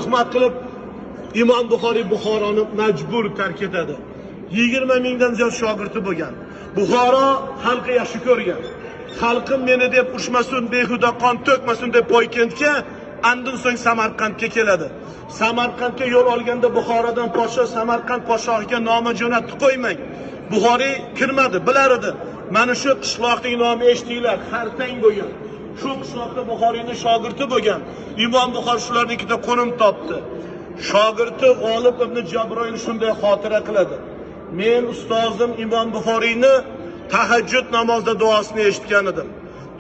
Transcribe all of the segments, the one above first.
tuhmat qilib Imom Buxoriy Buxoroni majbur tark etadi. 20 mingdan ziyod shogirdi bo'lgan. Buxoro xalqi yaxshi ko'rgan. Xalqim meni deb urushmasin, behuda qon to'kmasin deb Poykentga, andan so'ng Samarqandga keladi. Samarqandga yo'l olganda Buxorodan podsho Samarqand podshohiga noma jo'natib qo'ymang. Buxoriy kirmadi, bilar edi. Mana shu qishloqning nomi eshitdinglar, Xartang bo'lgan. Shu qishloqda Buxoriyning shogirdi bo'lgan. Imom Buxoriy shularnikida qo'nim topdi. Shogirdi G'olib ibn Jabroil shunday xotira qiladi. Men ustozim Imom Buxoriyni tahajjud namozida duosini eshitgan edim.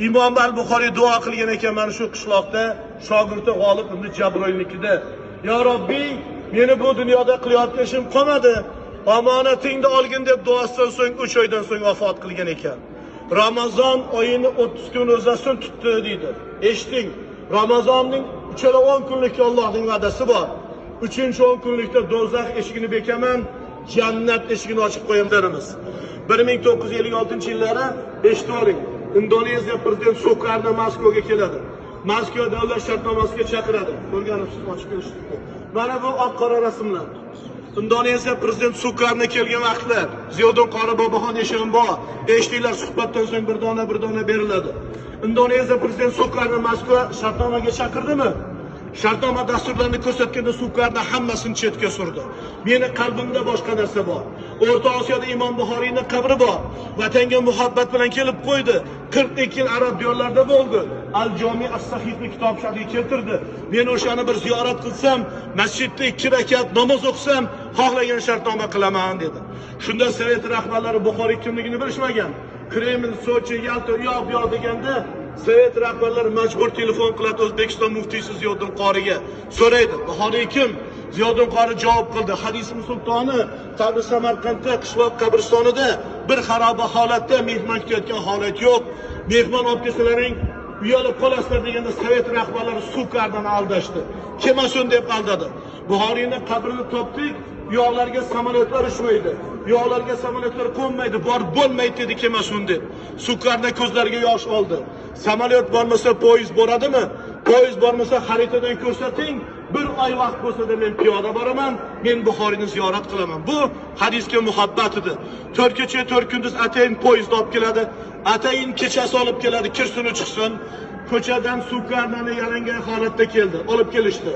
Imom al-Buxoriy duo qilgan ekan mana shu qishloqda, shogirdi G'olib ibn Jabroilnikida. Ya Robbiy, meni bu dunyoda qilayotgan ishim qolmadi. Omonatingni olgin deb duosidan so'ng 3 oydan so'ng vafot qilgan ekan. Ramazon oyini 30 kun ro'zasini tutdi deydi. Eshiting, Ramazonning uchala 10 kunlikka Allohning va'dasi bor. 3-10 kunlikda do'zax eshigini bekaman, jannat eshigini ochib qo'yamiz. 1956-yillari eshitib oling. Indoneziya prezidenti Sukarno Moskvaga keladi. Moskva davlat shartnomasiga chaqiradi. Ko'rganimsiz ochib berishdi. Mana bu oq-qora rasmlar. Indoneziya prezidenti Sukarno kelgan vaqtlar Ziyoddin qori Boboxon eshigim bor. Eshitinglar, suhbatdan so'ng bir dona beriladi. Indoneziya prezidenti Sukarno Moskva shartnomaga chaqirdimi? Shartnoma dasturlarini ko'rsatganda Sukarno hammasini chetga surdi. Meni qalbimda boshqa narsa bor. O'rta Osiyoda Imom Buxoriyning qabri bor. Vatanga muhabbat bilan kelib qo'ydi. 42 yil arab diyorlarida bo'ldi. Al-Jomi as-Sahihni kitob shariga keltirdi. Men o'shani bir ziyorat qilsam, masjidda 2 rakat namoz o'qisam, xohlagan shartnoma qilaman dedi. Shunda Sovet rahbarlari Buxoriy kimligini bilishmagan. Kreml, Sochi, Yalta, yo'q deganda Sovet rahbarlari majbur telefon qiladi O'zbekiston muftiysi Ziyoddin qoriga. So'raydi, Buxoriy kim? Ziyoddin qori javob qildi. Hadisim sultoni qabri Samarqandda qishloq qabristonida bir xaroba holatda mehmon kutayotgan holat yo'q. Mehmon olib kelsalaring uyalib qolasizlar deganda Sovet rahbarlari Sukardan aldashdi. Kemasun deb aldadi. Buxoriyning qabrini topdik. Yo'qlarga samolyotlar ushmaydi. Yo'qlarga samolyotlar qo'nmaydi, borib bo'lmaydi dedi Kemasun deb. Sukarning ko'zlariga yosh oldi. Samolyot bormasa poyezd boradimi? Poyezd bormasa xaritadan ko'rsating. Bir oy vaqt bo'lsa-da men piyoda boraman, men Buxoriyni ziyorat qilaman. Bu hadisga muhabbat edi. 4 kecha 4 kunduz atayin poyezd olib keladi. Atayin kechasi olib keladi, kirsin chiqsin. Ko'chadan Sukarnani yalangan holatda keldi. Olib kelishdi.